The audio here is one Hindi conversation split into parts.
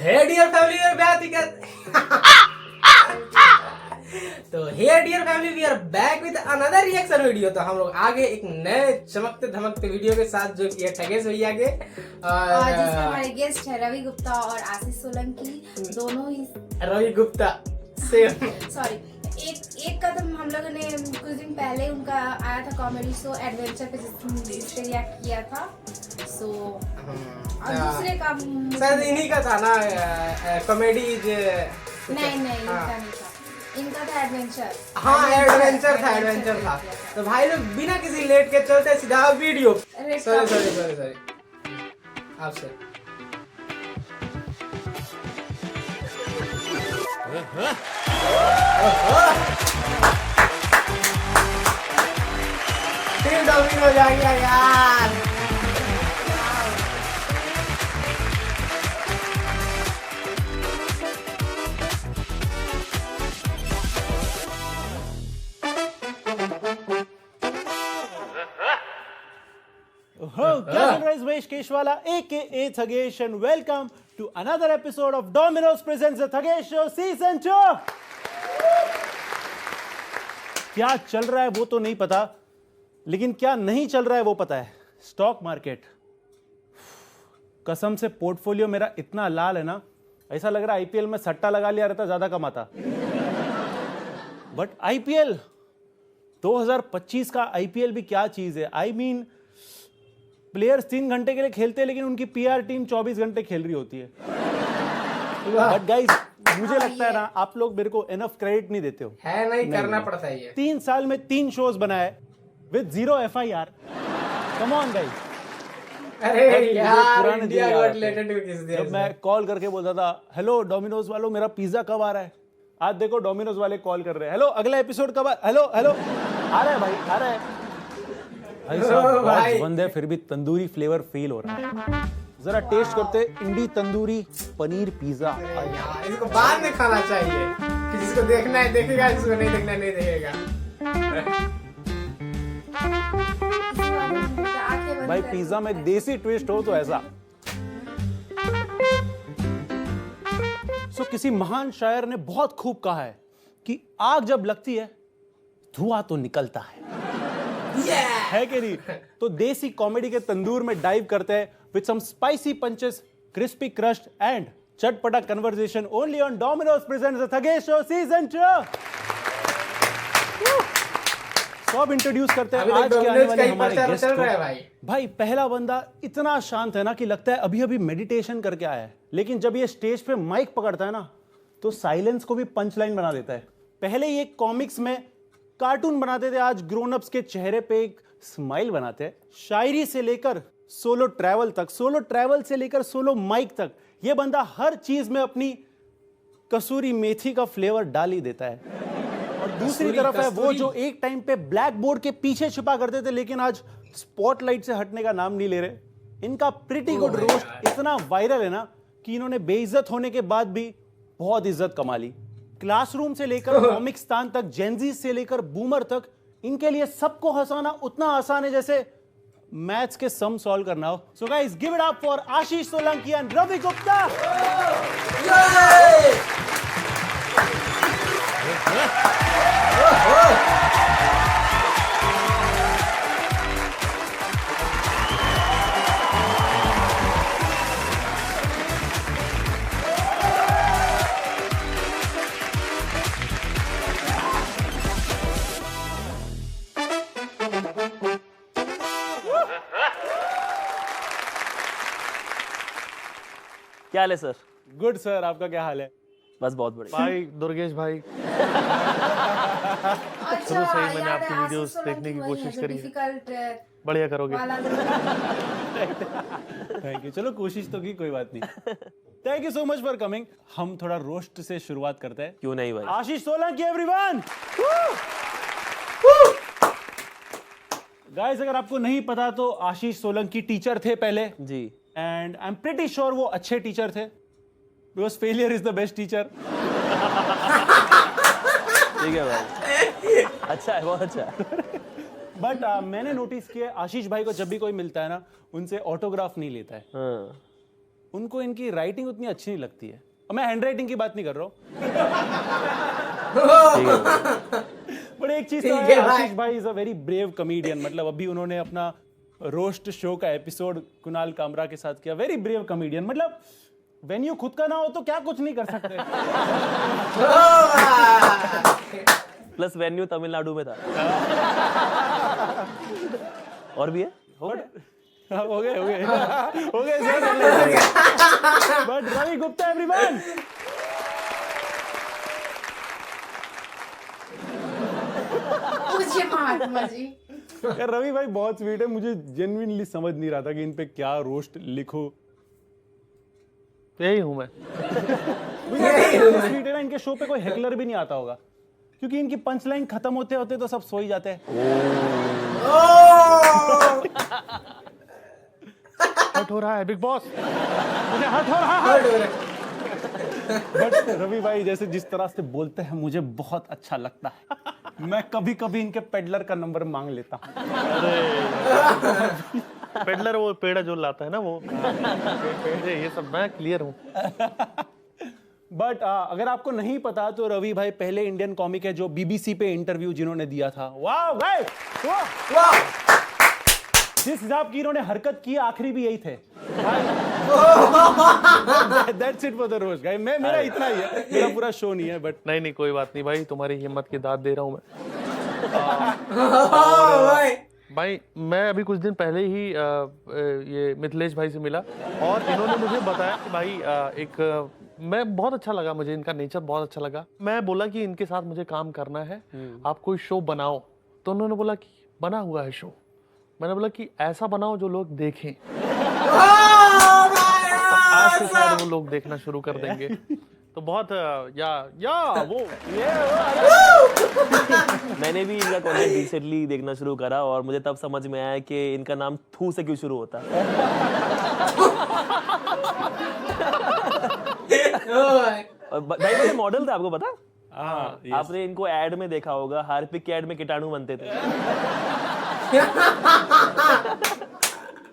Hey dear family we are back तो hey dear family we are back with another reaction video. तो हम लोग आगे एक नए चमकते धमकते वीडियो के साथ जो कि ठगेश भैया के और जिसमें हमारे गेस्ट है रवि गुप्ता और आशीष सोलंकी, दोनों ही रवि गुप्ता सेम सॉरी एक कदम हम लोगों ने कुछ दिन पहले उनका आया था कॉमेडी शो एडवेंचर पे जिससे रिएक्ट किया था। सो और दूसरे का शायद इन्हीं का था ना कॉमेडी नहीं इनका था एडवेंचर। हाँ एडवेंचर था। तो भाई लोग बिना किसी लेट के चलते सीधा वीडियो। सॉरी आपसे फिर डॉमिन हो जाएगा यार। Ramesh Keshwala aka Thagesh and welcome to another episode of Domino's presents the Thagesh Show Season 2। क्या चल रहा है वो तो नहीं पता, लेकिन क्या नहीं चल रहा है वो पता है। स्टॉक मार्केट कसम से पोर्टफोलियो मेरा इतना लाल है ना, ऐसा लग रहा है आईपीएल में सट्टा लगा लिया रहता ज्यादा कमाता। बट आईपीएल 2025 का आईपीएल भी क्या चीज है। आई मीन प्लेयर्स 3 घंटे के लिए खेलते हैं लेकिन उनकी पीआर टीम 24 घंटे खेल रही होती है। बट गाइस मुझे लगता है ना आप लोग मेरे को इनफ क्रेडिट नहीं देते हो। है नहीं करना पड़ता है ये। 3 साल में 3 शोज बनाए with 0 FIR। Come on guys. अरे यार इंडिया गॉट रिलेटेड किस दिया। जब मैं कॉल करके बोलता था हेलो डोमिनोज वालों मेरा पिज्जा कब आ रहा है, आज देखो डोमिनोज वाले कॉल कर रहे हैं हेलो अगला एपिसोड कब हेलो आ रहा है भाई आ रहा है। भाई बंद है फिर भी तंदूरी फ्लेवर फील हो रहा है। जरा टेस्ट करते इंडी तंदूरी पनीर पिज्जा। यार इसको बाद में खाना चाहिए कि जिसको देखना है देखेगा, जिसको नहीं देखना नहीं देखेगा। भाई पिज्जा में देसी ट्विस्ट हो तो ऐसा। किसी महान शायर ने बहुत खूब कहा है कि आग जब लगती है धुआं तो निकलता है कि नहीं। तो देसी कॉमेडी के तंदूर में डाइव करते हैं with some spicy punches, crispy crust and चटपटा conversation only on Domino's presents the Thagesh show season 2। सब इंट्रोड्यूस करते हैं आज के आने वाले हमारे गेस्ट को। भाई पहला बंदा इतना शांत है ना कि लगता है अभी अभी मेडिटेशन करके आया है, लेकिन जब ये स्टेज पे माइक पकड़ता है ना तो साइलेंस को भी पंच लाइन बना देता है। पहले ये कॉमिक्स में कार्टून बनाते थे, आज ग्रोन अप्स के चेहरे पे एक स्माइल बनाते हैं। शायरी से लेकर सोलो ट्रैवल तक, सोलो ट्रैवल से लेकर सोलो माइक तक, ये बंदा हर चीज में अपनी कसूरी मेथी का फ्लेवर डाल ही देता है। और दूसरी तरफ है वो जो एक टाइम पे ब्लैक बोर्ड के पीछे छिपा करते थे लेकिन आज स्पॉटलाइट से हटने का नाम नहीं ले रहे। इनका प्रिटी गुड रोस्ट इतना वायरल है ना कि इन्होंने बेइज्जत होने के बाद भी बहुत इज्जत कमा ली। क्लासरूम से लेकर कॉमिक्सतान तक, जेनजी से लेकर बूमर तक, इनके लिए सबको हंसाना उतना आसान है जैसे मैथ्स के सम सॉल्व करना हो। So guys give it up for Ashish Solanki and Ravi Gupta. क्या हाल है सर? गुड सर, आपका क्या हाल है? बस बहुत बढ़िया भाई। दुर्गेश भाई शुरू से ही मैंने आपकी वीडियोस देखने की कोशिश करी है, बढ़िया करोगे। थैंक यू, चलो कोशिश तो की, कोई बात नहीं। Thank you so much for coming. हम थोड़ा रोस्ट से शुरुआत करते हैं। क्यों नहीं भाई। आशीष सोलंकी एवरीवन। गाइस अगर आपको नहीं पता तो आशीष सोलंकी टीचर थे पहले जी, and I am pretty sure वो अच्छे टीचर थे, because failure is the best teacher. ठीक है भाई, अच्छा है, बहुत अच्छा है। बट मैंने नोटिस किया आशीष भाई को जब भी कोई मिलता है ना उनसे ऑटोग्राफ नहीं लेता है। हाँ। उनको इनकी राइटिंग उतनी अच्छी नहीं लगती है। और मैं हैंड राइटिंग की बात नहीं कर रहा हूँ। बट एक चीज तो है, आशीष भाई is a very brave comedian. मतलब अभी उन्होंने अपना रोस्ट शो का एपिसोड कुणाल कामरा के साथ किया। Very brave comedian. मतलब वेन्यू खुद का ना हो तो क्या कुछ नहीं कर सकते। प्लस वेन्यू तमिलनाडु में था। और भी है? हो गए बट रवि गुप्ता एवरीवन। महात्मा जी। यार रवि भाई बहुत स्वीट है। मुझे जेन्युइनली समझ नहीं रहा था कि इन पे क्या रोस्ट लिखो। यही हूं मैं। स्वीट है ना, इनके शो पे कोई हेकलर भी नहीं आता होगा क्योंकि इनकी पंच लाइन खत्म होते होते तो सब सो ही जाते हैं। हर्ट हो रहा है बिग बॉस, मुझे हर्ट हो रहा है। बट रवि भाई जैसे जिस तरह से बोलते हैं मुझे बहुत अच्छा लगता है। मैं कभी कभी इनके पेडलर का नंबर मांग लेता हूँ। पेडलर वो पेड़ा जो लाता है ना वो। ये सब मैं क्लियर हूँ। बट अगर आपको नहीं पता तो रवि भाई पहले इंडियन कॉमिक है जो बीबीसी पे इंटरव्यू जिन्होंने दिया था। वाह भाई वाह। जिस हिसाब की इन्होंने हरकत की आखिरी भी यही थे। That's it for the roast guys। मेरा इतना ही है, मेरा पूरा शो नहीं है। बट नहीं कोई बात नहीं भाई, तुम्हारी हिम्मत की दाद दे रहा हूँ मैं। भाई मैं अभी कुछ दिन पहले ही ये मिथिलेश भाई से मिला और इन्होंने मुझे बताया कि भाई मैं बहुत अच्छा लगा, मुझे इनका नेचर बहुत अच्छा लगा। मैं बोला कि इनके साथ मुझे काम करना है, आप कोई शो बनाओ। तो उन्होंने बोला कि बना हुआ है शो। मैंने बोला कि ऐसा बनाओ जो लोग देखें। आज से शायद वो लोग देखना शुरू कर देंगे। तो बहुत मैंने भी इनका कंटेंट रिसेंटली देखना शुरू करा और मुझे तब समझ में आया कि इनका नाम थू से क्यों शुरू होता है। और भाई मुझे मॉडल था, आपको पता? आपने इनको एड में देखा होगा, हार्पिक के एड में कीटाणु बनते थे।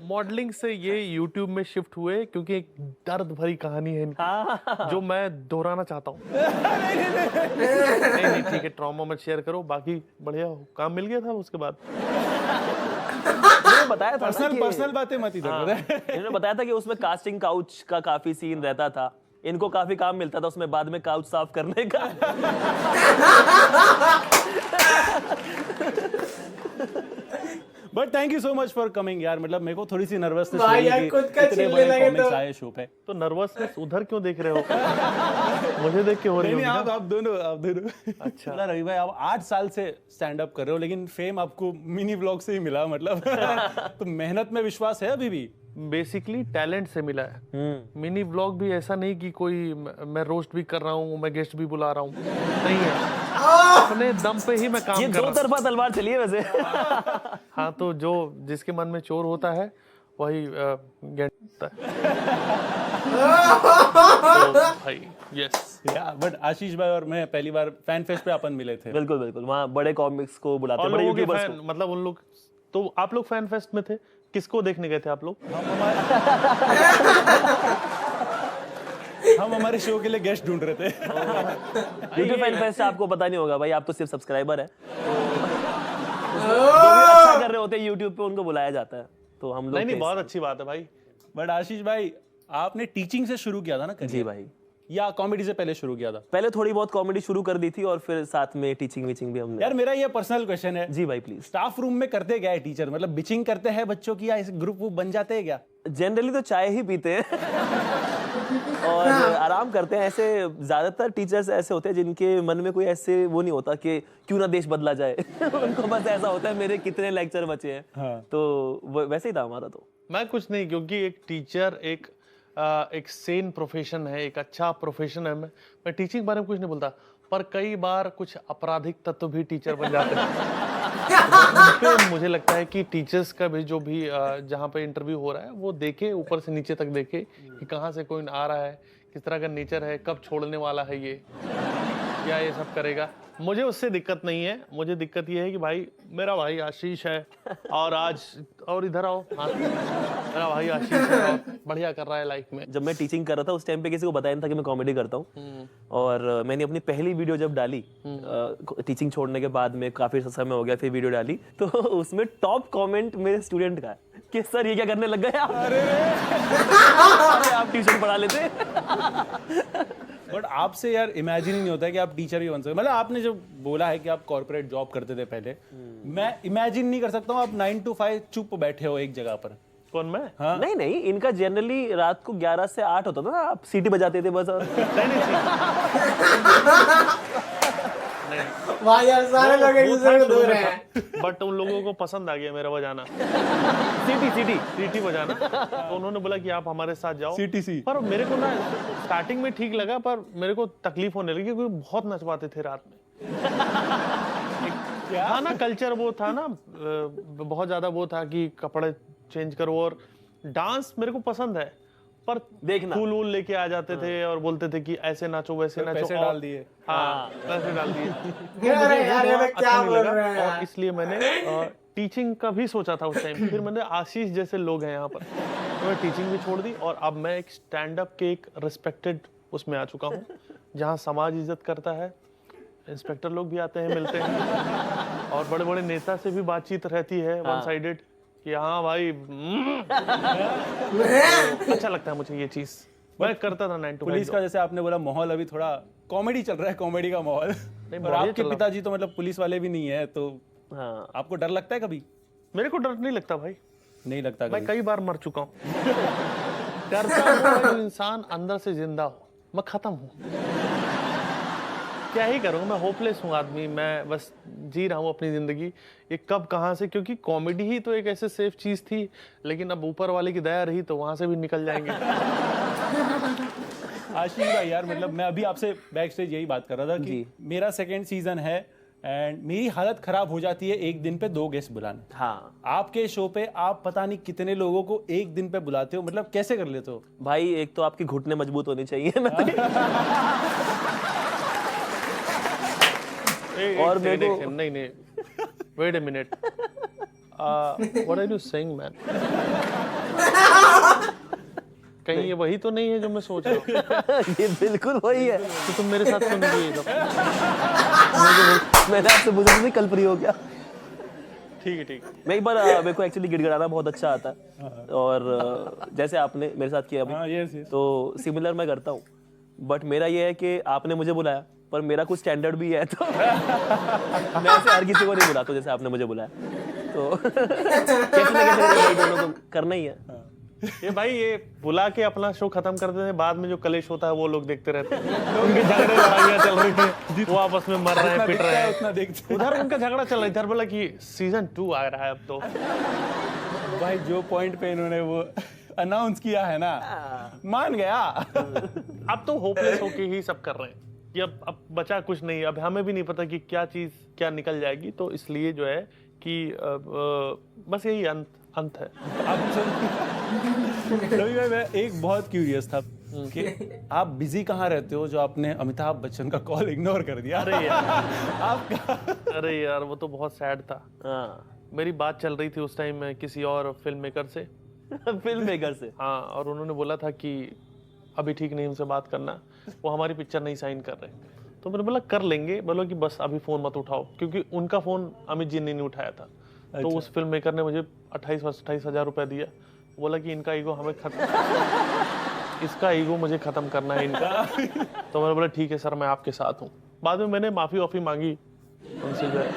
मॉडलिंग से ये यूट्यूब में शिफ्ट हुए क्योंकि एक दर्द भरी कहानी है इनकी जो मैं दोहराना चाहता हूँ। नहीं ठीक है, ट्रॉमा मत शेयर करो, बाकी बढ़िया काम मिल गया था उसके बाद। बताया था पर्सनल बातें मत ही करो। इन्होंने बताया था कि उसमें कास्टिंग काउच का काफी सीन रहता था, इनको काफी काम मिलता था उसमें बाद में काउच साफ करने का। But thank you so much for coming यार। मतलब मेरे को थोड़ी सी नर्वसनेस भाई यार खुद का चिल्ले लगे तो आए शो पे। तो नर्वसनेस उधर क्यों देख रहे हो? मुझे देख के हो रही है। आप दोनों अच्छा रवि भाई आप 8 साल से स्टैंड अप कर रहे हो लेकिन फेम आपको मिनी व्लॉग से ही मिला। मतलब तो मेहनत में विश्वास है अभी भी? बेसिकली टैलेंट से मिला है। मिनी व्लॉग भी ऐसा नहीं कि कोई मैं रोस्ट भी कर रहा हूँ, मैं गेस्ट भी बुला रहा हूँ, नहीं है। अपने दम पे ही मैं काम कर रहा हूँ। ये दो तरफा तलवार चली है वैसे। हाँ तो जो जिसके मन में चोर होता है वही होता है। तो भाई यस। बट आशीष भाई और मैं पहली बार फैन फेस्ट पे अपन मिले थे। बिल्कुल बिल्कुल, वहाँ बड़े कॉमिक्स को बुलाते हैं, बड़े यूट्यूबर्स को। मतलब उन लोग तो आप लोग फैन फेस्ट में थे, किसको देखने गए थे आप लोग? हम हमारे शो के लिए गेस्ट ढूंढ रहे थे। यूट्यूब फैन फेस्ट आपको पता नहीं होगा भाई, आप तो सिर्फ सब्सक्राइबर है। अच्छा कर रहे होते हैं यूट्यूब पे उनको बुलाया जाता है, तो हम लोग नहीं बहुत अच्छी बात है भाई। बट आशीष भाई आपने टीचिंग से शुरू किया था ना? जी भाई। या कॉमेडी से पहले शुरू किया था? पहले थोड़ी बहुत कॉमेडी शुरू कर दी थी और फिर साथ में टीचिंग वीचिंग भी हमने। यार मेरा ये पर्सनल क्वेश्चन है। जी भाई प्लीज। स्टाफ रूम में करते क्या है टीचर? मतलब बिचिंग करते हैं बच्चों की या इस ग्रुप बन जाते हैं क्या? जनरली तो चाय ही पीते हैं और आराम करते हैं। ऐसे ज्यादातर टीचर्स ऐसे होते हैं जिनके मन में कोई ऐसे वो नहीं होता कि क्यों ना देश बदला जाए। उनको बस ऐसा होता है मेरे कितने लेक्चर बचे हैं। हाँ। तो वैसे ही था हमारा। तो मैं कुछ नहीं, क्योंकि एक टीचर एक सेन प्रोफेशन है, एक अच्छा प्रोफेशन है। मैं टीचिंग बारे में कुछ नहीं बोलता, पर कई बार कुछ आपराधिक तत्व भी टीचर बन जाते हैं। तो मुझे लगता है कि टीचर्स का भी जो भी जहाँ पे इंटरव्यू हो रहा है वो देखे, ऊपर से नीचे तक देखे कि कहाँ से कोई आ रहा है, किस तरह का नेचर है, कब छोड़ने वाला है ये। या ये सब करेगा। मुझे उससे दिक्कत नहीं है, मुझे दिक्कत ये है कि भाई मेरा भाई आशीष है और आज और इधर आओ, हाँ, मेरा भाई आशीष है और बढ़िया कर रहा है लाइफ में। जब मैं टीचिंग कर रहा था उस टाइम पे किसी को बताया नहीं था कि मैं कॉमेडी करता हूँ, और मैंने अपनी पहली वीडियो जब डाली टीचिंग छोड़ने के बाद में काफी समय हो गया, फिर वीडियो डाली तो उसमें टॉप कमेंट मेरे स्टूडेंट का है कि सर ये क्या करने लग गए आप? आप ट्यूशन पढ़ा लेते। बट आपसे यार इमेजिन ही नहीं होता है कि आप टीचर भी बन सकते। मतलब आपने जो बोला है कि आप कॉर्पोरेट जॉब करते थे पहले, मैं इमेजिन नहीं कर सकता हूँ आप 9 to 5 चुप बैठे हो एक जगह पर। कौन मैं? हाँ? नहीं, इनका जनरली रात को 11 से 8 होता था ना, आप सीटी बजाते थे बस। और भाई यार सारे लोग एक दूसरे को दो रहे हैं। बट उन लोगों को पसंद आ गया मेरा बजाना, सीटी बजाना, तो उन्होंने बोला कि आप हमारे साथ जाओ CTC। पर मेरे को ना स्टार्टिंग में ठीक लगा, पर मेरे को तकलीफ होने लगी क्योंकि बहुत नचवाते थे रात में। था ना कल्चर, वो था ना बहुत ज्यादा वो था कि कपड़े चेंज करो, और डांस मेरे को पसंद है पर देखना फूल वूल लेके आ जाते थे और बोलते थे कि ऐसे नाचो वैसे नाचो, पैसे डाल दिए। हाँ पैसे डाल दिए। अरे यार ये लोग क्या अच्छा नहीं बोल लगा, रहे हैं और इसलिए मैंने टीचिंग का भी सोचा था उस टाइम। फिर मैंने आशीष जैसे लोग हैं यहाँ पर, तो मैं टीचिंग भी छोड़ दी और अब मैं एक स्टैंड अप के एक रिस्पेक्टेड उसमें आ चुका हूँ जहाँ समाज इज्जत करता है, इंस्पेक्टर लोग भी आते हैं, मिलते हैं, और बड़े बड़े नेता से भी बातचीत रहती है वन साइडेड कि हाँ भाई अच्छा लगता है मुझे ये चीज। मैं करता था 9 to 5 पुलिस का जैसे आपने बोला माहौल अभी थोड़ा कॉमेडी चल रहा है, कॉमेडी का माहौल। और बढ़िया आपके चल रहा। पिताजी तो मतलब पुलिस वाले भी नहीं है, तो हाँ, आपको डर लगता है कभी? मेरे को डर नहीं लगता भाई, नहीं लगता मैं कभी? कई बार मर चुका हूँ। डरता हूँ इंसान अंदर से जिंदा हो, मैं खत्म हूँ, क्या ही करूँ, मैं होपलेस हूँ आदमी, मैं बस जी रहा हूँ अपनी जिंदगी। ये कब कहाँ से, क्योंकि कॉमेडी ही तो एक ऐसे सेफ चीज थी, लेकिन अब ऊपर वाले की दया रही तो वहां से भी निकल जाएंगे। आशीष भाई यार, मतलब मैं अभी आपसे बैक स्टेज यही बात कर रहा था कि मेरा 2nd सीजन है एंड मेरी हालत खराब हो जाती है एक दिन पे 2 गेस्ट बुलाने। हाँ आपके शो पे आप पता नहीं कितने लोगों को एक दिन पे बुलाते हो, मतलब कैसे कर लेते हो? भाई, एक तो आपके घुटने मजबूत होने चाहिए। और मेरे को नहीं wait a minute, what are you saying man? कहीं ये वही तो नहीं है जो मैं सोच रहा हूँ? ये बिल्कुल वही है। तो तुम मेरे साथ क्यों नहीं गई तब? मैंने आपसे पूछा था कल फ्री हो गया। ठीक है ठीक है। मैं एक बार मेरे को एक्चुअली गिड़गिड़ाना बहुत अच्छा आता है, और जैसे आपने मेरे साथ किया हाँ, अभी, yes, yes। तो सिमिलर मैं करता हूँ। बट मेरा ये है कि आपने मुझे बुलाया, पर मेरा कुछ स्टैंडर्ड भी है, तो मैं ऐसे हर किसी को नहीं बुलाता जैसे आपने मुझे बुलाया, तो कैसे ना कैसे दोनों को करना ही है। ये भाई ये बुला के अपना शो खत्म कर देते हैं, बाद में जो कलेश होता है वो लोग देखते रहते हैं। उनके झगड़े लड़ाइयाँ चल रही हैं, वो आपस में मर रहे हैं, पिट रहे हैं, उतना देखते उधर उनका झगड़ा चल रहा है, इधर बोला कि सीजन 2 आ रहा है अब तो। भाई जो पॉइंट पे इन्होंने वो अनाउंस किया है ना, मान गया। अब तो होपलेस होके ही सब कर रहे हैं कि अब बचा कुछ नहीं, अब हमें भी नहीं पता कि क्या चीज क्या निकल जाएगी, तो इसलिए जो है कि बस यही अंत है। रवि भाई, मैं एक बहुत क्यूरियस था कि आप बिजी कहाँ रहते हो जो आपने अमिताभ बच्चन का कॉल इग्नोर कर दिया? अरे यार आपका अरे यार वो तो बहुत सैड था। मेरी बात चल रही थी उस टाइम में किसी और फिल्म मेकर से। फिल्म मेकर से? हाँ, और उन्होंने बोला था कि अभी ठीक नहीं उनसे बात करना, वो हमारी पिक्चर नहीं साइन कर रहे। तो मैंने बोला कर लेंगे, बोला कि बस अभी फोन मत उठाओ, क्योंकि उनका फोन अमित जी ने नहीं उठाया था। तो उस फिल्म मेकर ने मुझे 28 हजार रुपया दिया, बोला कि इनका ईगो हमें इसका ईगो मुझे खत्म करना है इनका। तो मैंने बोला ठीक है सर, मैं आपके साथ हूँ। बाद में मैंने माफी वाफी मांगी उनसे जो है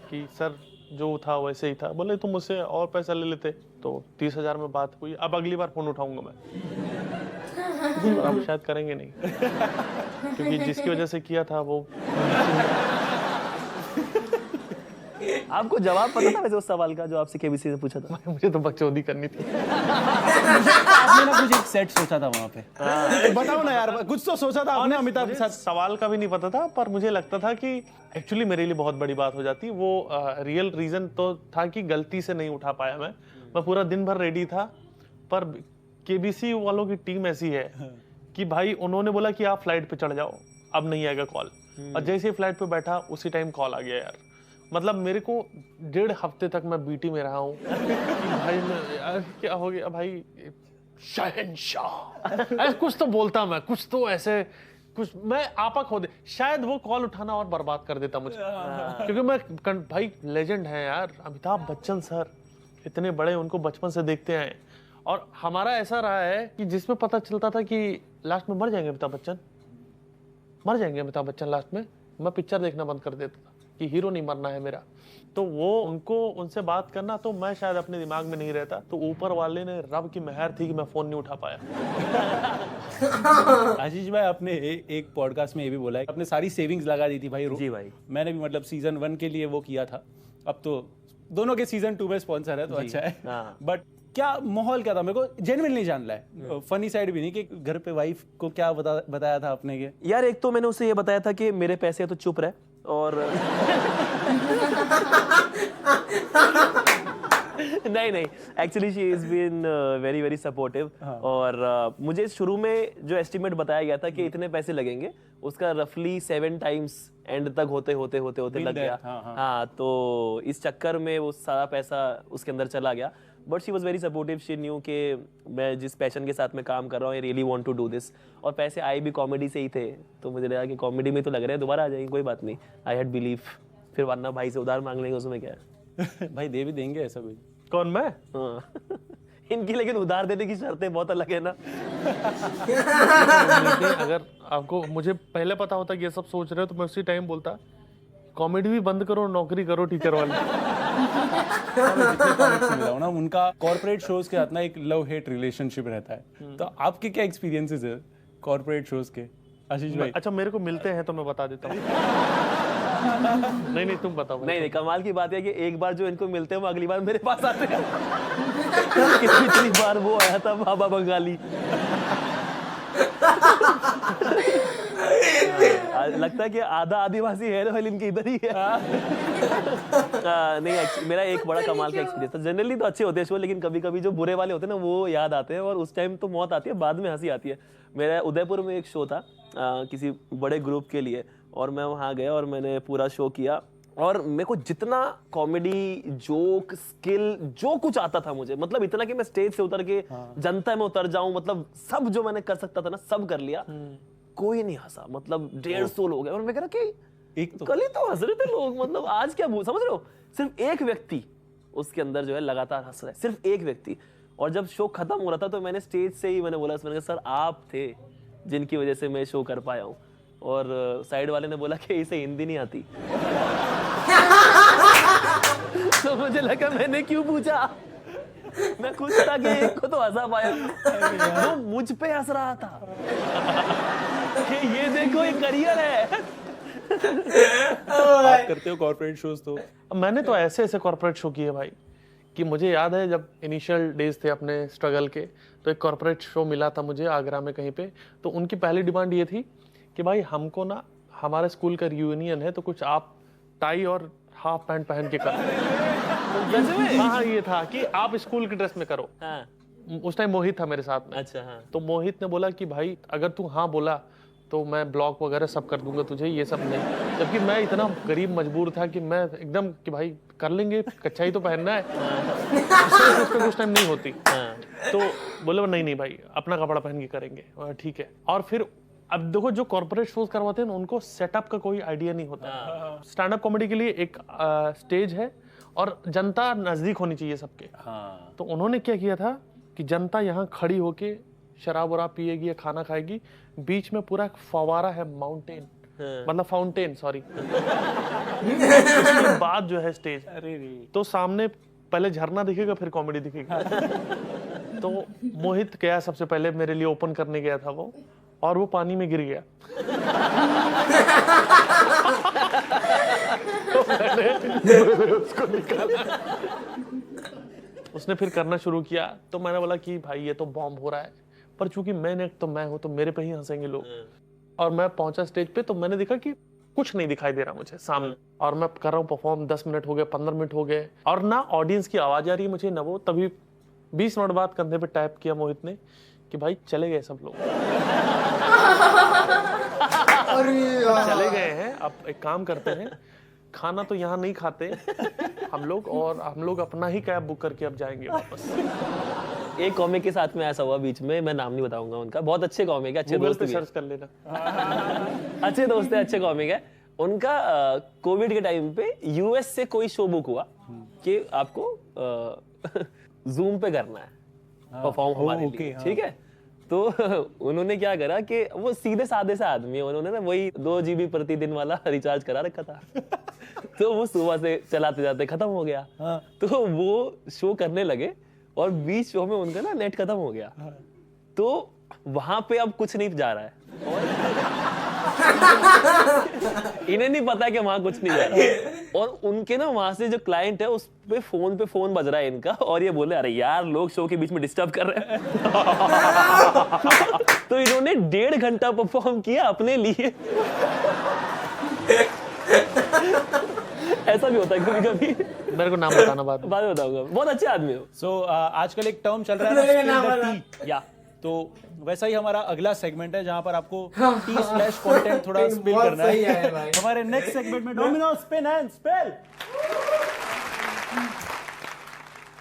कि सर जो था वैसे ही था। बोले तुम मुझसे और पैसा ले लेते, तो 30 हजार में बात हुई। अब अगली बार फोन उठाऊंगा मैं, अब शायद करेंगे नहीं, क्योंकि जिसकी वजह से किया था वो। आपको जवाब पता था वैसे उस सवाल का जो आपसे केबीसी ने पूछा था? मुझे तो बकचोदी करनी थी। आपने ना कुछ एक सेट सोचा था वहां पे, बताओ ना यार, कुछ तो सोचा था आपने अमिताभ के साथ। सवाल का भी नहीं पता था, पर मुझे लगता था कि एक्चुअली मेरे लिए बहुत बड़ी बात हो जाती। वो रियल रीजन तो था कि गलती से नहीं उठा पाया मैं पूरा दिन भर रेडी था, पर केबीसी वालों की टीम ऐसी है कि भाई उन्होंने बोला कि आप फ्लाइट पे चढ़ जाओ, अब नहीं आएगा कॉल, और जैसे ही फ्लाइट पे बैठा उसी टाइम कॉल आ गया यार। मतलब मेरे को 1.5 हफ्ते तक मैं बीटी में रहा हूँ भाई यार क्या हो गया भाई, शहंशाह ऐसे कुछ तो बोलता मैं, कुछ तो ऐसे कुछ मैं आपा खो दे, शायद वो कॉल उठाना और बर्बाद कर देता मुझे, क्योंकि मैं भाई लेजेंड है यार अमिताभ बच्चन सर, इतने बड़े, उनको बचपन से देखते आए, और हमारा ऐसा रहा है कि जिसमें पता चलता था कि लास्ट में मर जाएंगे अमिताभ बच्चन, मर जाएंगे अमिताभ बच्चन लास्ट में, मैं पिक्चर देखना बंद कर देता था कि हीरो नहीं मरना है मेरा। तो वो उनको उनसे बात करना, तो मैं शायद अपने दिमाग में नहीं रहता, तो ऊपर वाले ने रब की मेहर थी कि मैं फोन नहीं उठा पाया। आशीष भाई आपने एक पॉडकास्ट में ये भी बोला है आपने सारी सेविंग्स लगा दी थी भाई। जी भाई। मैंने भी मतलब सीजन 1 के लिए वो किया था, अब तो दोनों के सीजन 2 में स्पॉन्सर है तो अच्छा है। बट क्या माहौल क्या था, मेरे को जेन्युइनली जानना है, फनी साइड भी नहीं कि घर पे वाइफ को क्या बताया था आपने के? यार एक तो मैंने उसे ये बताया था कि मेरे पैसे है तो चुप रहे, और नहीं actually she is been very very supportive, और मुझे शुरू में जो एस्टिमेट बताया गया था कि इतने पैसे लगेंगे, उसका रफली 7 टाइम्स एंड तक होते लग गया। हाँ, तो इस चक्कर में वो सारा पैसा उसके अंदर चला गया, but she was very supportive, she knew कि मैं जिस पैशन के साथ मैं काम कर रहा हूँ, I really want to do this, और पैसे आए भी कॉमेडी से ही थे, तो मुझे लगा कि कॉमेडी में तो लग रहे हैं दोबारा आ जाएंगे, कोई बात नहीं, आई हैड बिलीव, फिर वरना भाई से उधार मांग लेंगे, उसमें क्या है। भाई दे भी देंगे ऐसा कोई? कौन, मैं? हाँ। इनकी लेकिन उधार देने की शर्तें बहुत अलग है ना। अगर आपको मुझे पहले पता होता कि ये सब सोच रहे हो तो मैं उसी टाइम बोलता कॉमेडी भी बंद करो, नौकरी करो टीचर वाली। मिला हूं ना, उनका कॉर्पोरेट शोज के साथ ना एक लव हेट रिलेशनशिप रहता है, तो आपके क्या एक्सपीरियंसेस है कॉर्पोरेट शोज के आशीष भाई? अच्छा मेरे को मिलते हैं तो मैं बता देता हूँ। नहीं तुम बताओ। नहीं कमाल की बात है कि एक बार जो इनको मिलते हैं वो अगली बार मेरे पास आते हैं। कितनी बार वो आया था बाबा बंगाली। लगता है कि आधा आदिवासी हेयर ऑयल इनके इधर ही है। नहीं मेरा एक बड़ा कमाल का एक्सपीरियंस था। जनरली तो अच्छे होते हैं शो, लेकिन कभी कभी जो बुरे वाले होते हैं ना वो याद आते हैं, और उस टाइम तो मौत आती है, बाद में हंसी आती है। मेरा उदयपुर में एक शो था किसी बड़े ग्रुप के लिए, और मैं वहाँ गया और मैंने पूरा शो किया, और मेरे को जितना कॉमेडी जोक स्किल जो कुछ आता था मुझे, मतलब इतना कि मैं स्टेज से उतर के जनता में उतर जाऊं, मतलब सब जो मैंने कर सकता था ना सब कर लिया। कोई नहीं हंसा, मतलब 150 लोग हैं, और मैं कह रहा कि एक तो कल ही तो हंस रहे थे लोग, मतलब आज क्या समझ रहे हो, सिर्फ एक व्यक्ति उसके अंदर जो है लगातार हंस रहा है, सिर्फ एक व्यक्ति। और जब शो खत्म हो रहा था तो मैंने स्टेज से ही मैंने बोला सर आप थे जिनकी वजह से मैं शो कर पाया हूँ, और साइड वाले ने बोला कि इसे हिंदी नहीं आती। तो मुझे लगा मैंने क्यों पूछा, मैं खुश था कि एक को तो हंसा पाया, वो मुझ पे हंस रहा था कि ये देखो ये करियर है। आप करते हो कॉर्पोरेट शोज? तो मैंने तो ऐसे कॉर्पोरेट शो किए भाई कि मुझे याद है जब इनिशियल डेज थे अपने स्ट्रगल के, तो एक कॉर्पोरेट शो मिला था मुझे आगरा में कहीं पे। तो उनकी पहली डिमांड ये थी कि भाई हमको ना हमारे स्कूल का रियूनियन है, तो कुछ आप टाई और हाफ पैंट पहन के करो। हाँ ये था कि आप स्कूल की ड्रेस में करो। हाँ। उस टाइम मोहित था मेरे साथ में। अच्छा हाँ। तो मोहित ने बोला कि भाई अगर तू हाँ बोला तो मैं ब्लॉग वगैरह सब कर दूंगा तुझे, ये सब नहीं। जबकि मैं इतना गरीब मजबूर था कि मैं एकदम कि भाई कर लेंगे, कच्चा ही तो पहनना है, कुछ टाइम नहीं होती। तो बोले नहीं भाई अपना कपड़ा पहन के करेंगे, ठीक है। और फिर अब देखो जो कॉर्पोरेट शोज करवाते हैं ना उनको सेटअप का कोई आइडिया नहीं होता। स्टैंड अप कॉमेडी के लिए एक स्टेज है और जनता नजदीक होनी चाहिए सबके। तो उन्होंने क्या किया था कि जनता यहाँ खड़ी होके शराब वराब पिएगी या खाना खाएगी, बीच में पूरा एक फवारा है, माउंटेन मतलब फाउंटेन सॉरी। उसके बाद जो है स्टेज, तो सामने पहले झरना दिखेगा फिर कॉमेडी दिखेगी। तो मोहित गया सबसे पहले मेरे लिए ओपन करने गया था वो, और वो पानी में गिर गया। तो मैंने उसको निकाला, उसने फिर करना शुरू किया। तो मैंने बोला कि भाई ये तो बॉम्ब हो रहा है, पर चूंकि मैं हूं तो मेरे पे ही हंसेंगे लोग। और मैं पहुंचा स्टेज पे तो मैंने देखा कि कुछ नहीं दिखाई दे रहा मुझे सामने, और मैं कर रहा हूँ परफॉर्म। 10 मिनट हो गए, 15 मिनट हो गए, और ना ऑडियंस की आवाज आ रही है मुझे ना वो। तभी 20 मिनट बाद कंधे पे टैप किया मोहित ने कि भाई चले गए सब लोग। चले गए हैं। अब एक काम करते हैं, खाना तो यहाँ नहीं खाते हम लोग अपना ही कैब बुक करके अब जाएंगे वापस। एक कॉमिक के साथ में ऐसा हुआ बीच में, मैं नाम नहीं बताऊंगा उनका, बहुत अच्छे कॉमिक है, अच्छे गूगल दोस्त पे भी सर्च कर लेना। अच्छे दोस्त है, अच्छे कॉमिक है। उनका कोविड के टाइम पे यूएस से कोई शो बुक हुआ कि आपको जूम पे करना है परफॉर्म हमारे लिए, ठीक है। तो उन्होंने क्या करा कि वो सीधे साधे से आदमी है, उन्होंने ना वही 2 GB प्रतिदिन वाला रिचार्ज करा रखा था। तो वो सुबह से चलाते जाते खत्म हो गया। तो वो शो करने लगे और बीच शो में उनका ना नेट खत्म हो गया। तो वहां पे अब कुछ नहीं जा रहा है इन्हें नहीं पता कि वहां कुछ नहीं जा रहा है। और उनके ना वहां से जो क्लाइंट है उस पे फोन बज रहा है इनका, और ये बोले अरे यार लोग शो के बीच में डिस्टर्ब कर रहे हैं। तो इन्होंने 1.5 घंटा परफॉर्म किया अपने लिए। ऐसा भी होता है कभी कभी। मेरे को नाम बताना बाद में बताऊंगा, बहुत अच्छे आदमी हो। सो आजकल एक टर्म चल रहा है ना, या तो वैसा ही हमारा अगला सेगमेंट है जहां पर आपको टी/कंटेंट थोड़ा स्पिल करना है। हमारे नेक्स्ट सेगमेंट में Domino's spin and spell.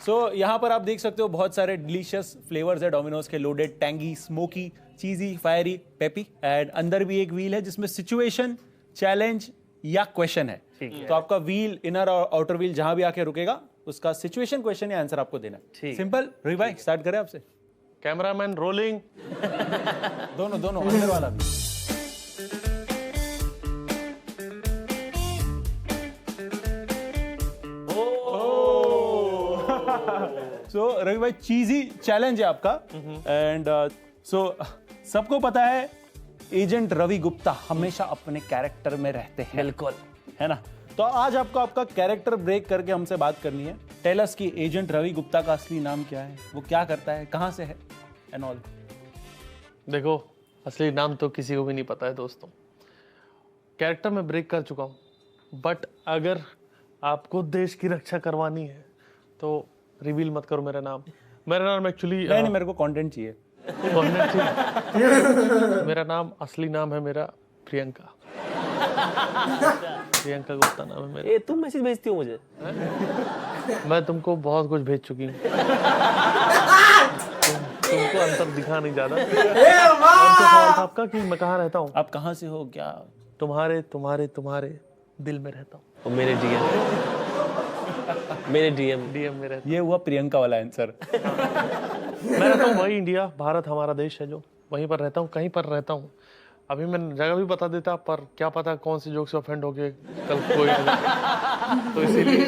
So यहाँ पर आप देख सकते हो बहुत सारे डिलीशियस फ्लेवर्स है डोमिनोज के, loaded, tangy, smoky, cheesy, fiery, peppy. And अंदर भी एक व्हील है जिसमें सिचुएशन, चैलेंज या क्वेश्चन है। तो आपका व्हील, इनर और आउटर व्हील जहां भी आके रुकेगा उसका सिचुएशन, क्वेश्चन या आंसर आपको देना है। सिंपल। रवि भाई स्टार्ट करें आपसे। Cameraman rolling. दोनों अंदर वाला भी। सो रवि भाई चीजी चैलेंज है आपका। एंड सबको पता है एजेंट रवि गुप्ता हमेशा अपने कैरेक्टर में रहते हैं, बिल्कुल, है ना। तो आज आपको आपका कैरेक्टर ब्रेक करके हमसे बात करनी है। टेल अस कि एजेंट रवि गुप्ता का असली नाम क्या है, वो क्या करता है, कहां से है एंड ऑल। देखो, असली नाम तो किसी को भी नहीं पता है दोस्तों। कैरेक्टर में ब्रेक कर चुका हूँ, बट अगर आपको देश की रक्षा करवानी है तो रिवील मत करो मेरा नाम। मेरा नाम एक्चुअली नहीं, मेरे को कंटेंट चाहिए। मेरा नाम, असली नाम है मेरा प्रियंका। प्रियंका गुप्ता नाम है मेरा। तुम मैसेज भेजती हो मुझे? मैं तुमको बहुत कुछ भेज चुकी हूँ। तुमको अंतर दिखा नहीं ज्यादा। और क्या सवाल था आपका कि मैं कहाँ रहता हूँ? आप कहाँ से हो? क्या तुम्हारे तुम्हारे तुम्हारे दिल में रहता हूँ। और मेरे डीएम में रहता हूँ। ये हुआ प्रियंका वाला आंसर। मैं रहता हूँ वही इंडिया, भारत हमारा देश है जो, वहीं पर रहता हूँ, कहीं पर रहता हूँ। अभी मैं जगह भी बता देता, पर क्या पता कौन सी जोक से ऑफेंड हो गए कल कोई आ जाए। तो इसीलिए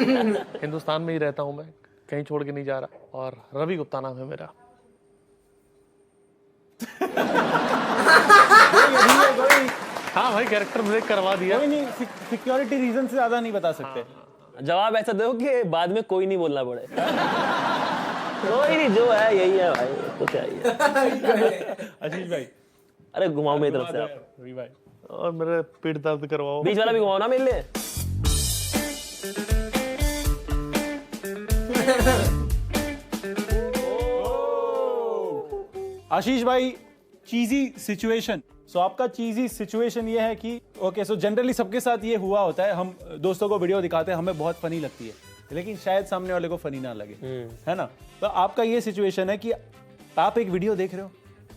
हिंदुस्तान में ही रहता हूँ मैं, कहीं छोड़ के नहीं जा रहा। और रवि गुप्ता नाम है मेरा। हाँ भाई, कैरेक्टर ब्रेक करवा दिया। कोई नहीं, सिक्योरिटी रीजन से ज्यादा नहीं बता सकते। जवाब ऐसा दो कि बाद में कोई नहीं बोलना पड़े। कोई नहीं, जो है यही है भाई, तो क्या ही है। आशीष भाई, अरे घुमाओ मेरी तरफ से आप। रवि भाई, और मेरे पीठ दर्द करवाओ। बीच वाला भी घुमाओ ना मेरे लिए। आशीष भाई, चीजी सिचुएशन। सो आपका चीजी सिचुएशन ये है कि ओके, सो जनरली सबके साथ ये हुआ होता है, हम दोस्तों को वीडियो दिखाते हैं, हमें बहुत फनी लगती है, लेकिन शायद सामने वाले को फनी ना लगे, है ना। तो आपका ये सिचुएशन है कि आप एक वीडियो देख रहे हो,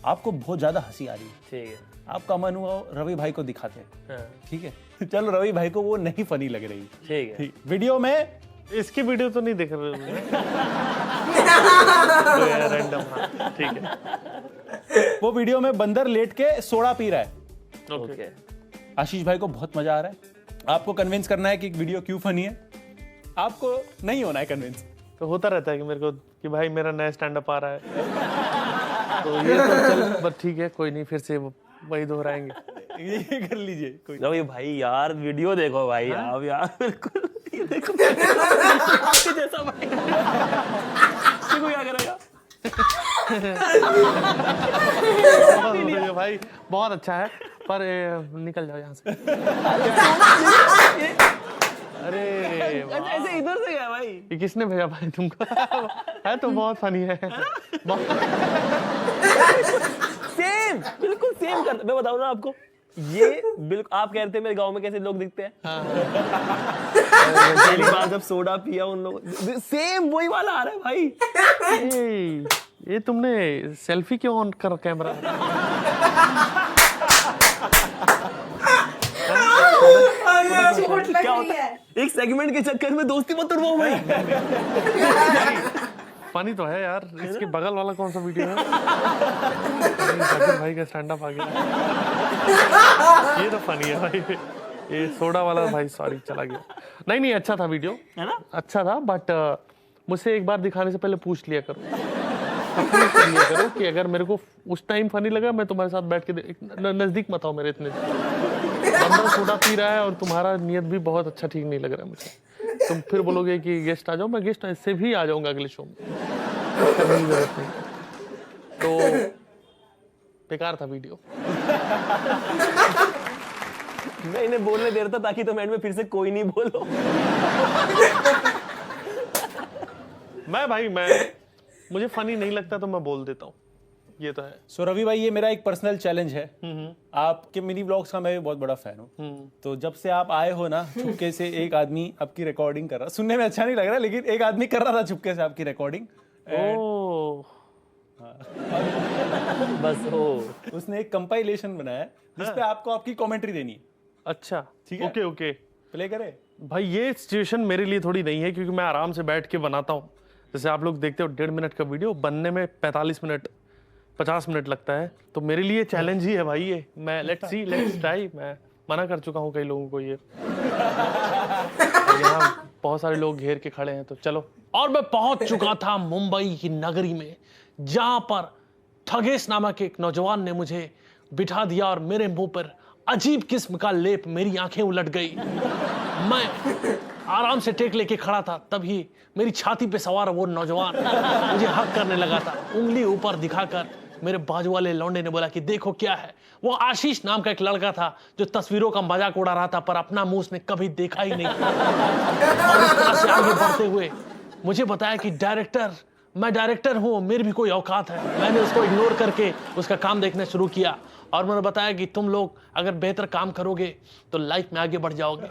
आपको बहुत ज्यादा हंसी आ रही है, ठीक है, आपका मन हुआ रवि भाई को दिखाते हैं, हाँ, ठीक है। चलो रवि भाई को वो नहीं फनी लग रही, ठीक है। वीडियो में इसकी वीडियो तो नहीं देख रहे रैंडम। हाँ, ठीक है। वो वीडियो में बंदर लेट के सोडा पी रहा है। ओके। आशीष भाई को बहुत मजा आ रहा है, आपको कन्विंस करना है कि वीडियो क्यों फनी है, आपको नहीं होना है कन्विंस। तो होता रहता है कि मेरे को कि भाई मेरा नया स्टैंड अप आ रहा है, तो ये तो चल बस ठीक है, कोई नहीं, फिर से वही दोहराएंगे। ये कर लीजिए कोई। रवि भाई यार वीडियो देखो भाई, आप यार बिल्कुल ये देखो जैसा भाई देखो क्या करेगा। भाई बहुत अच्छा है, पर निकल जाओ यहाँ से। अरे ऐसे इधर से गया भाई, ये किसने भेजा भाई तुमको? है तो बहुत फनी है। सेम, बिल्कुल सेम करता। मैं बताऊँ ना आपको, ये बिल्कुल आप कह रहे थे मेरे गांव में कैसे लोग दिखते हैं। पहली बार जब सोडा पिया उन लोगों सेम वही वाला आ रहा है भाई। ये तुमने सेल्फी क्यों ऑन कर कैमरा? क्या होता है एक सेगमेंट के चक्कर में दोस्ती मत तोड़वाओ भाई। फनी तो है यार। इसके बगल वाला कौन सा वीडियो है? जाकिर भाई का स्टैंड अप आ गया। ये तो फनी है भाई। ये सोडा वाला भाई सॉरी चला गया। नहीं अच्छा था वीडियो, है ना? अच्छा था, बट मुझसे एक बार दिखाने से पहले पूछ लिया करो। पूछ लिया करो कि अगर मेरे को उस टाइम फनी लगा मैं तुम्हारे साथ बैठ के नजदीक मत आओ मेरे इतने। बंदा सोडा पी रहा है और तुम्हारा नियत भी बहुत अच्छा ठीक नहीं लग रहा है मुझे। तुम फिर बोलोगे कि गेस्ट आ जाओ, मैं गेस्ट इससे भी आ जाऊंगा अगले शो में। जरूरत नहीं। तो बेकार था वीडियो। मैं इन्हें बोलने दे रहा था ताकि तुम एंड में फिर से कोई नहीं बोलो। मैं मुझे फनी नहीं लगता तो मैं बोल देता हूँ, ये तो है। सो रवि भाई, ये मेरा एक पर्सनल चैलेंज है। आपके मिनी ब्लॉग्स का मैं भी बहुत बड़ा फैन हूँ। तो जब से आप आए हो ना, चुपके से एक आदमी आपकी रिकॉर्डिंग कर रहा, सुनने में अच्छा नहीं लग रहा लेकिन एक आदमी कर रहा था चुपके से आपकी रिकॉर्डिंग। ओह बस हो। उसने एक कंपाइलेशन बनाया जिसपे आपको आपकी कमेंट्री देनी है। अच्छा ठीक है। ओके प्ले करे भाई। ये सिचुएशन मेरे लिए थोड़ी नहीं है क्योंकि मैं आराम से बैठ के बनाता हूँ। जैसे आप लोग देखते हो 1.5 मिनट का वीडियो बनने में 45 मिनट 50 मिनट लगता है, तो मेरे लिए चैलेंज ही है भाई ये। मैं लेट्स ट्राई। मैं मना कर चुका हूँ कई लोगों को ये। यहाँ बहुत सारे लोग घेर के खड़े हैं, तो चलो। और मैं पहुंच चुका था मुंबई की नगरी में, जहां पर ठगेश नामक एक नौजवान ने मुझे बिठा दिया और मेरे मुंह पर अजीब किस्म का लेप, मेरी आंखें उलट गई। मैं आराम से टेक लेके खड़ा था, तभी मेरी छाती पे सवार वो नौजवान मुझे हक करने लगा था। उंगली ऊपर दिखाकर मेरे बाजू वाले लौंडे ने बोला कि देखो क्या है। वो आशीष नाम का एक लड़का था जो तस्वीरों का मजाक उड़ा रहा था, पर अपना मुंह उसने कभी देखा ही नहीं। और इस तरह से आगे बढ़ते हुए मुझे बताया कि मैं डायरेक्टर हूँ, मेरी भी कोई औकात है। मैंने उसको इग्नोर करके उसका काम देखना शुरू किया और मैंने बताया कि तुम लोग अगर बेहतर काम करोगे तो लाइफ में आगे बढ़ जाओगे।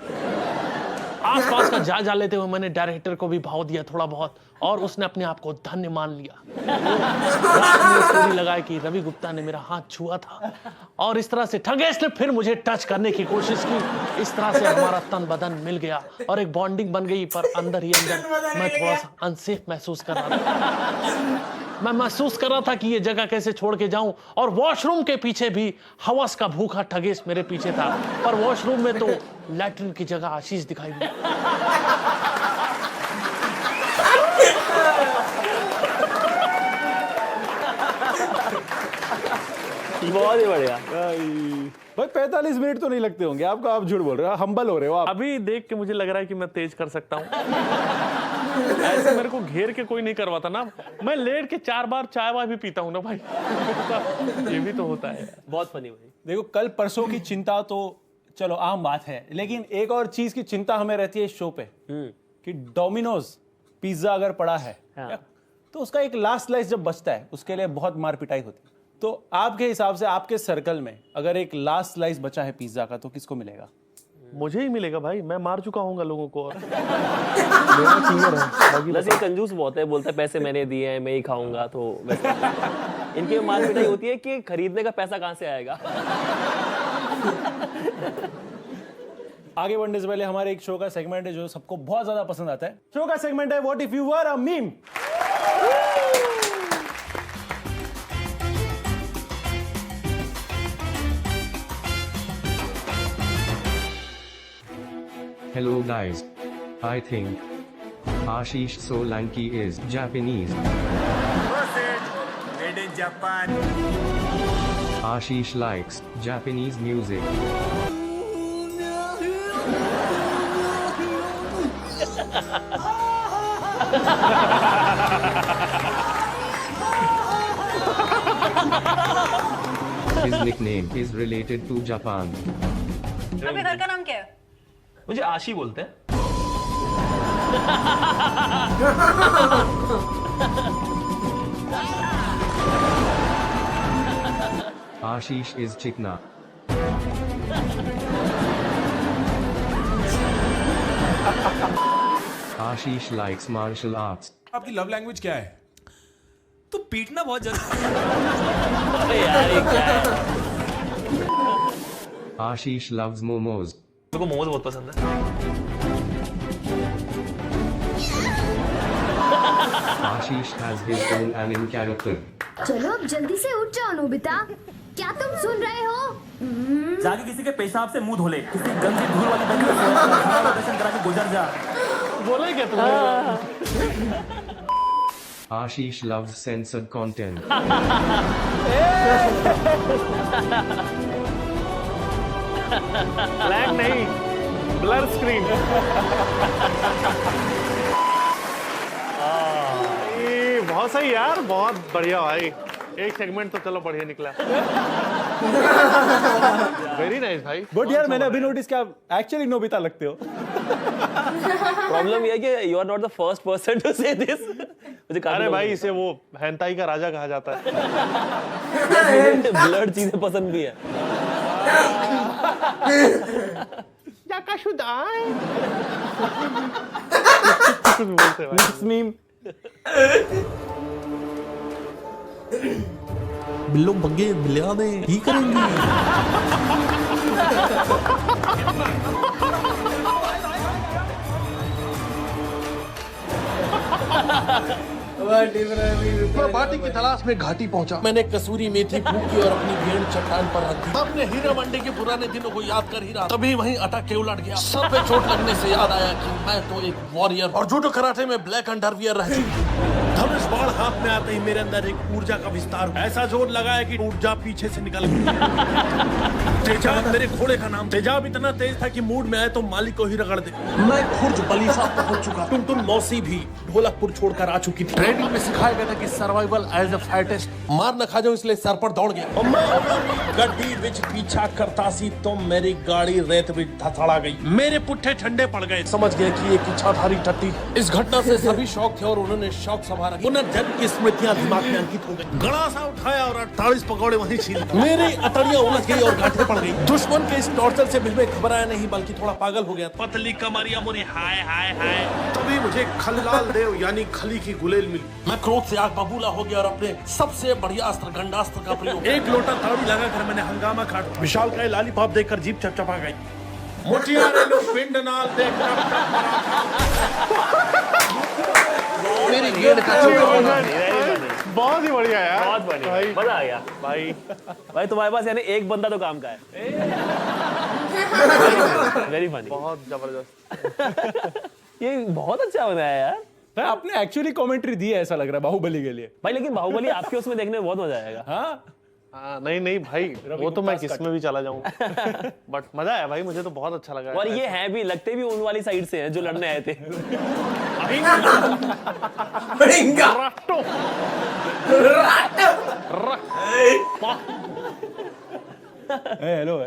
आसपास का जायजा लेते हुए मैंने डायरेक्टर को भी भाव दिया थोड़ा बहुत, और उसने अपने आप को धन्य मान लिया। रात में स्टोरी लगाई कि रवि गुप्ता ने मेरा हाथ छुआ था, और इस तरह से ठगेश ने फिर मुझे टच करने की कोशिश की। इस तरह से हमारा तन बदन मिल गया और एक बॉन्डिंग बन गई, पर अंदर ही अंदर मैं थोड़ा सा अनसेफ महसूस कर रहा था। मैं महसूस कर रहा था कि ये जगह कैसे छोड़ के जाऊं, और वॉशरूम के पीछे भी हवस का भूखा ठगेश मेरे पीछे था, पर वॉशरूम में तो लैट्रिन की जगह आशीष दिखाई दिया। बहुत ही बढ़िया भाई। 45 मिनट तो नहीं लगते होंगे आपको, आप झूठ बोल रहे हो, हम्बल हो रहे हो आप। अभी देख के मुझे लग रहा है कि मैं तेज कर सकता हूँ। ऐसे मेरे को घेर के कोई नहीं करवाता ना। मैं लेट के 4 बार चाय वाय भी पीता हूँ ना भाई। ये भी तो होता है। बहुत फनी भाई। देखो, कल परसों की चिंता तो चलो आम बात है, लेकिन एक और चीज की चिंता हमें रहती है इस शो पे कि डोमिनोज पिज्जा अगर पड़ा है तो उसका एक लास्ट स्लाइस जब बचता है उसके लिए बहुत मार पिटाई होती है। तो आपके हिसाब से आपके सर्कल में अगर एक लास्ट स्लाइस बचा है पिज्जा का तो किसको मिलेगा? मुझे ही मिलेगा भाई। मैं मार चुका हूँ लोगों को। और बस ये कंजूस बहुत है, बोलता है पैसे मैंने दिए हैं मैं ही खाऊंगा। तो वैसे इनकी मार पिटाई होती है कि खरीदने का पैसा कहां से आएगा। आगे बढ़ने से पहले हमारे एक शो का सेगमेंट है जो सबको बहुत ज्यादा पसंद आता है। शो का सेगमेंट है what if you were a meme. Hello guys. I think Ashish Solanki is Japanese. Made in Japan. Ashish likes Japanese music. His nickname is related to Japan. आपके घर का नाम क्या है? मुझे आशी बोलते हैं। Ashish is Chikna. Ashish likes martial arts. आपकी लव लैंग्वेज क्या है? तो पीटना बहुत जरूरी अरे यार ये क्या है? Ashish loves momos. मेरे को मोमोज बहुत पसंद है। Ashish has his own anime character. चलो अब जल्दी से उठ जाओ नोबिता, क्या तुम सुन रहे हो? जाके किसी के पेशाब से मुंह धो ले, किसी गंदी धूल वाली बंदी से ऑपरेशन करा के गुजर जा। बोला क्या तुमने? Ashish loves censored content. Black नहीं, ब्लर स्क्रीन। बहुत सही यार, बहुत बढ़िया भाई। एक सेगमेंट तो चलो बढ़िया निकला। वेरी नाइस भाई। बट यार मैंने अभी नोटिस किया आप एक्चुअली नोबिता लगते हो। प्रॉब्लम ये है कि you are not the first person to say this. मुझे अरे भाई इसे वो हेंटाई का राजा कहा जाता है। ब्लड चीजें पसंद भी है। बोलते भाई। Next meme. बिल्लो बग्गे बिलिया दे ही करेंगे। मैं पार्टी की तलाश में घाटी पहुंचा। मैंने कसूरी मेथी फूकी और अपनी भेड़ चट्टान पर रख दी। अपने हीरा मंडी के पुराने दिनों को याद कर ही रहा, तभी वहीं अटक के उलट गया। सर पे चोट लगने से याद आया कि मैं तो एक वॉरियर और जूडो कराटे में ब्लैक अंडरवियर रह चुकी। धनुष बाण हाथ में आते ही मेरे अंदर एक ऊर्जा का विस्तार हुआ। ऐसा जोर लगाया कि ऊर्जा पीछे से निकल गई। तेजाब मेरे घोड़े का नाम। तेजाब इतना तेज था कि मूड में आए तो मालिक को ही रगड़ दे। मैं खुर्ज बलीसा पहुंच चुका। टुनटुन मौसी भी ढोलकपुर छोड़कर आ चुकी थी। ट्रेनिंग में सिखाया गया था कि सर्वाइवल एज अ फाइटेस्ट। मार न खा जाऊं इसलिए सर पर दौड़ गया। और मैं गड्डी विच पीछा करता सी तो मेरी गाड़ी रेत विच धसड़ा गई। मेरे पुट्ठे ठंडे पड़ गए। समझ गए कि एक इच्छाधारी टट्टी। इस घटना से सभी शौक थे और उन्होंने शौक सवार पुनर्जन्म की स्मृतियां दिमाग में अंकित हो गई। गड़ासा उठाया और 48 पकौड़े वहीं छीन। मेरी अतड़ियां उलझ गई और गांठें पड़ गई। दुश्मन के इस टॉर्चर से भी मैं घबराया नहीं बल्कि थोड़ा पागल हो गया। पतली कमरिया मुरी हाय हाय हाय। तभी मुझे खललाल देव यानी खली की गुलेल मिली। मैं क्रोध से आग बबूला हो गया और अपने सबसे बढ़िया अस्त्र गंडास्त्र का प्रयोग। एक लोटा ताड़ी लगाकर मैंने हंगामा काटा। विशाल का लॉलीपॉप देखकर जीभ चपचपा गई। मोटियारे लोग पिंड नाल देखकर मेरी गेंद का बहुत ही बढ़िया यार। बहुत बढ़िया, भाई मजा आ गया भाई। भाई तुम्हारे पास यानी एक बंदा तो काम का है। वेरी फनी, बहुत जबरदस्त। ये बहुत अच्छा बनाया यार। आपने एक्चुअली कमेंट्री दी है ऐसा लग रहा है बाहुबली के लिए। भाई लेकिन बाहुबली आपके उसमें देखने में बहुत मजा आएगा। हाँ नहीं नहीं भाई, वो तो मैं किस में भी चला जाऊंगा। बट मजा आया भाई, मुझे तो बहुत अच्छा लगा। और ये है भी, लगते भी उन वाली साइड से हैं जो लड़ने आए थे। हेलो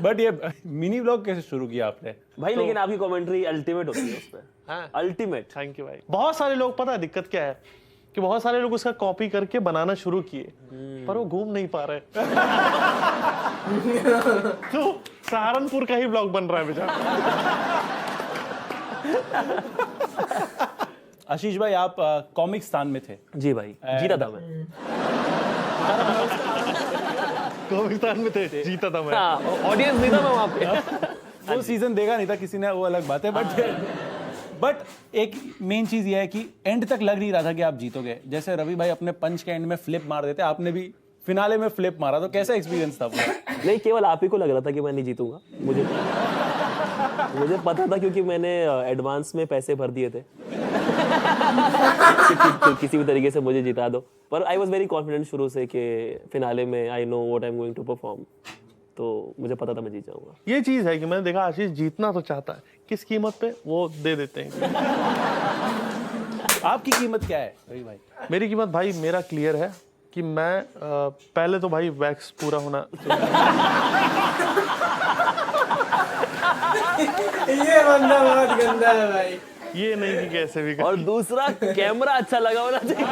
बट ये मिनी ब्लॉग कैसे शुरू किया आपने? भाई लेकिन आपकी कमेंट्री अल्टीमेट होती है उसमें। हाँ। अल्टीमेट। थैंक यू भाई। बहुत सारे लोग, पता है दिक्कत क्या है कि बहुत सारे लोग उसका कॉपी करके बनाना शुरू किए पर वो घूम नहीं पा रहे। तो सहारनपुर का ही ब्लॉग बन रहा है बेचारा। आशीष भाई आप कॉमिक्स्तान में थे। जी भाई, जीता था मैं। कॉमिक्स्तान में थे, जीता था मैं। ऑडियंस नहीं था मैं वहां पे। वो सीजन देखा नहीं था किसी ने, वो अलग बात है। बट एक मेन चीज ये है कि एंड तक लग नहीं रहा था कि आप जीतोगे। जैसे रवि भाई अपने पंच के एंड में फ्लिप मार देते, आपने भी फिनाले में फ्लिप मारा, तो कैसा एक्सपीरियंस था पूरा? नहीं, केवल आप ही को लग रहा था कि मैं नहीं जीतूंगा। मुझे पता था क्योंकि मैंने एडवांस में पैसे भर दिए थे। तो किसी भी तरीके से मुझे जिता दो। पर आई वॉज वेरी कॉन्फिडेंट शुरू से कि फिनाले में I know what I am going to perform. तो मुझे पता था मैं जीत जाऊंगा। ये चीज है कि मैंने देखा आशीष जीतना तो चाहता है, किस कीमत पे वो दे देते हैं। आपकी कीमत क्या है रवि भाई? मेरी कीमत भाई मेरा क्लियर है कि मैं पहले तो भाई वैक्स पूरा होना ये बंदा बहुत गंदा है भाई। ये नहीं कि कैसे भी और दूसरा कैमरा अच्छा लगा होना चाहिए।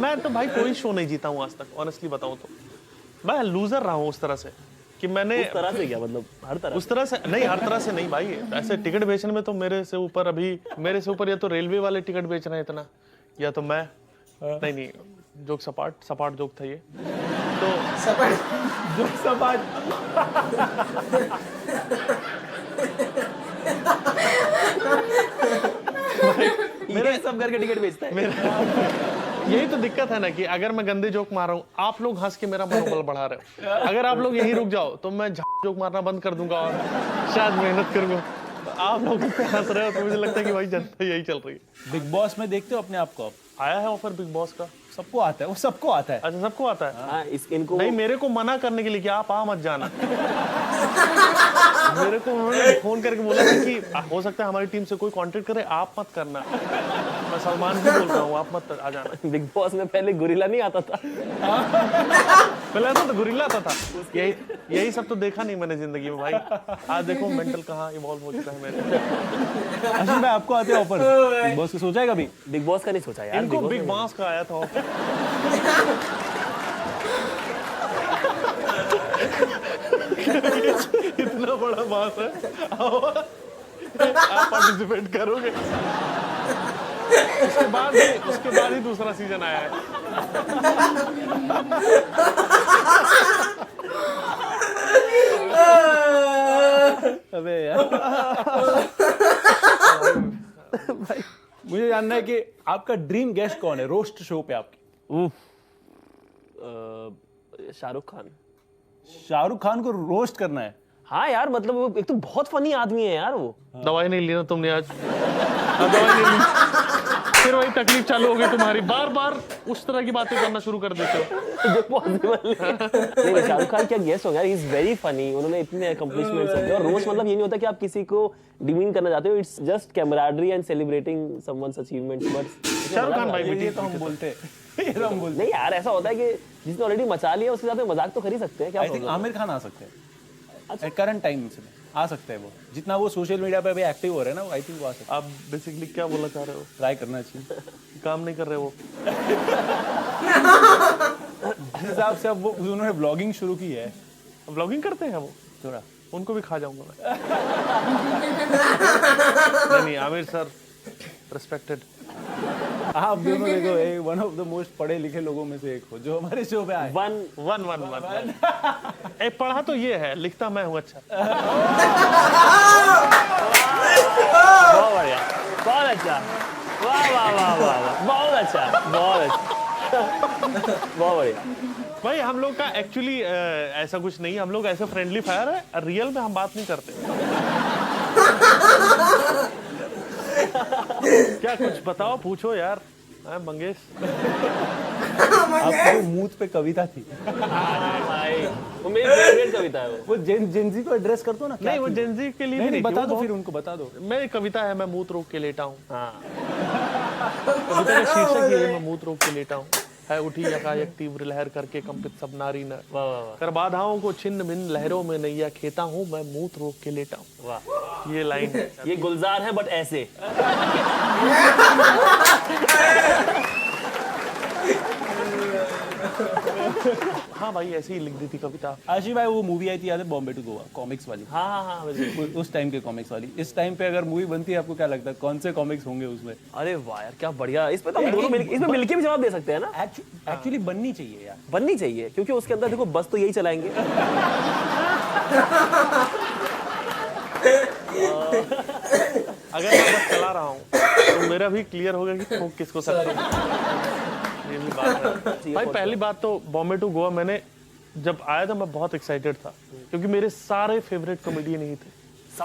मैं तो भाई कोई शो नहीं जीता हूँ आज तक, ऑनेस्टली बताऊं तो। मैं लूजर रहा हूँ उस तरह से कि मैंने उस तरह से क्या मतलब हर तरह उस तरह से नहीं, हर तरह से नहीं भाई। ऐसे टिकट बेचने में तो मेरे से ऊपर या तो रेलवे वाले टिकट बेच रहे हैं इतना, या तो मैं नहीं जोक सपाट जोक था ये तो सपाट मेरे सब करके टिकट बेचता है। यही तो दिक्कत है ना कि अगर मैं गंदे जोक मार रहा हूँ, आप लोग हंस के मेरा मनोबल बढ़ा रहे हो। अगर आप लोग यहीं रुक जाओ तो मैं जोक मारना बंद कर दूंगा और शायद मेहनत करूंगा। तो आप लोग इतने हंस रहे हो तो मुझे लगता है कि भाई जनता यही चल रही है। बिग बॉस में देखते हो अपने आप को? आया है ऑफर बिग बॉस का? सबको आता है, वो सबको आता है। अच्छा सबको आता है। हाँ, इनको नहीं, मेरे को मना करने के लिए कि आप मत जाना। मेरे को उन्होंने फोन करके बोला था कि हो सकता है हमारी टीम से कोई कांटेक्ट करे, आप मत करना। मैं सलमान भी बोल रहा हूँ, आप मत आ जाना। बिग बॉस में पहले गोरिल्ला नहीं आता था। पहले आता तो गोरिल्ला आता था। यही सब तो देखा नहीं मैंने जिंदगी में भाई। आज देखो मेंटल कहाँ इवॉल्व हो चुका है मेरे। अश्विन भाई आपको आते हैं ऑफर बिग बॉस का? सोचा है कभी? बिग बॉस का नहीं सोचा यार। इनको बिग बॉस का आया था ऑफर। इतना बड़ा बात है, आप पार्टिसिपेट करोगे? उसके बाद ही दूसरा सीजन आया है। अबे यार भाई मुझे जानना है कि आपका ड्रीम गेस्ट कौन है रोस्ट शो पे आपकी? शाहरुख खान। शाहरुख खान को रोस्ट करना है? हाँ यार, मतलब वो एक तो बहुत फनी आदमी है यार वो। दवाई नहीं ली ना तुमने आज? दवाई नहीं ली, फिर वही तकलीफ चालू हो गई तुम्हारी। बार बार उस तरह की बातें करना शुरू कर देते हो जो पॉसिबल नहीं। शाहरुख खान क्या गेस्ट हो यार, ही इज वेरी फनी। उन्होंने इतने अकम्प्लिशमेंट्स हैं। और रोस्ट मतलब ये नहीं होता कि आप किसी को डिमीन करना चाहते हो, it's just camaraderie and celebrating someone's achievements. But Shahrukh Khan भाई ये तो हम बोलते हैं, ये तो हम बोलते नहीं यार, ऐसा होता है कि जिसने ऑलरेडी मचा लिया उसके साथ मजाक तो कर ही सकते हैं। क्या आई थिंक आमिर खान आ सकते हैं करंट टाइम में आ सकते हैं। वो जितना वो सोशल मीडिया पे अभी एक्टिव हो रहे हैं ना, वो आई थिंक वो आ सकते हैं। आप बेसिकली क्या बोलना चाह रहे हो? ट्राई करना चाहिए। काम नहीं कर रहे वो। जिस हिसाब से अब वो उन्होंने ब्लॉगिंग शुरू की है। ब्लॉगिंग करते हैं वो थोड़ा, उनको भी खा जाऊंगा मैं। नहीं आमिर सर रिस्पेक्टेड। आप दोनों देखो एक वन ऑफ द मोस्ट पढ़े लिखे लोगों में से एक हो जो हमारे शो पे आए। वन एक पढ़ा तो ये है, लिखता मैं हूँ। अच्छा बहुत बढ़िया, बहुत अच्छा, वाह वाह वाह वाह, बहुत अच्छा, बहुत अच्छा, बहुत बढ़िया। भाई हम लोग का एक्चुअली ऐसा कुछ नहीं है, हम लोग ऐसे फ्रेंडली फायर है, रियल में हम बात नहीं करते। क्या कुछ बताओ, पूछो यार मंगेश। आपको मूथ पे कविता थी भाई, वो मेरी फेवरेट कविता है। वो जेंजी को एड्रेस कर दो ना। नहीं वो जेंजी के लिए नहीं बता दो, फिर उनको बता दो। मैं कविता है, मैं मूत रोक के लेटा हूँ। हाँ, कविता का शीर्षक ये है, मैं मूत रोक के लेटा हूँ। है उठी यकायक तीव्र लहर करके कंपित सब नारी न, कर बाधाओं को छिन्न भिन्न लहरों में नैया खेता हूँ, मैं मूत रोक के लेटा हूँ। वाह, ये लाइन है। ये गुलजार है बट ऐसे। हाँ भाई ऐसे ही लिख दी थी कविता। आशीष भाई वो मूवी आई थी याद है, बॉम्बे टू गोवा, कॉमिक्स वाली? हाँ हाँ हाँ, उस टाइम के कॉमिक्स वाली। इस टाइम पे अगर मूवी बनती है आपको क्या लगता है कौन से कॉमिक्स होंगे उसमें? अरे वाह यार क्या बढ़िया। इस पे तो हम दोनों इसमें मिलके भी जवाब दे सकते हैं ना। एक्चुअली बननी चाहिए यार, बननी चाहिए, क्योंकि उसके अंदर देखो बस तो यही चलाएंगे। अगर मैं बस चला रहा हूँ तो मेरा भी क्लियर होगा कि ठोक किसको सकता हूँ। ये भी बात है भाई। पहली बात तो बॉम्बे टू गोवा मैंने जब आया था मैं बहुत एक्साइटेड था, क्योंकि मेरे सारे फेवरेट कॉमेडियन ही थे।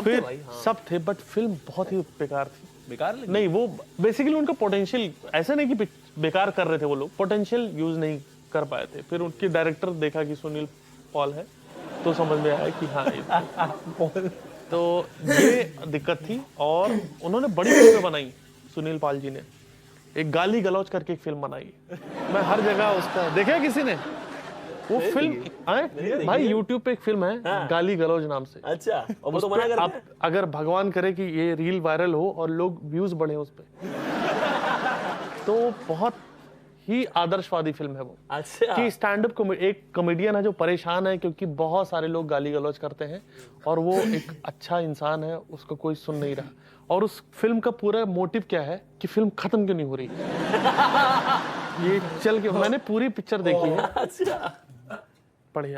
फिर सब थे बट फिल्म बहुत ही बेकार थी। बेकार नहीं, वो बेसिकली उनका पोटेंशियल, ऐसा नहीं कि बेकार कर रहे थे वो लोग, पोटेंशियल यूज नहीं कर पाए थे। फिर उनके डायरेक्टर देखा कि सुनील पॉल है तो समझ में आया कि हाँ तो ये दिक्कत थी। और उन्होंने बड़ी फिल्में बनाई, सुनील पाल जी ने एक गाली गलौज करके एक फिल्म बनाई, मैं हर जगह उसका देखा किसी ने वो फिल्म आए भाई। YouTube पे एक फिल्म है गाली गलौज नाम से। अच्छा, और वो तो मना करते हैं। अगर भगवान करे कि ये रील वायरल हो और लोग व्यूज बढ़े उस पे, तो बहुत ही आदर्शवादी फिल्म है वो। अच्छा। कि स्टैंड अप एक कॉमेडियन है जो परेशान है क्योंकि बहुत सारे लोग गाली गलौज करते हैं और वो एक अच्छा इंसान है, उसको कोई सुन नहीं रहा। और उस फिल्म का पूरा मोटिव क्या है कि फिल्म खत्म क्यों नहीं हो रही। ये चल के मैंने पूरी पिक्चर देखी है। अच्छा। बढ़िया।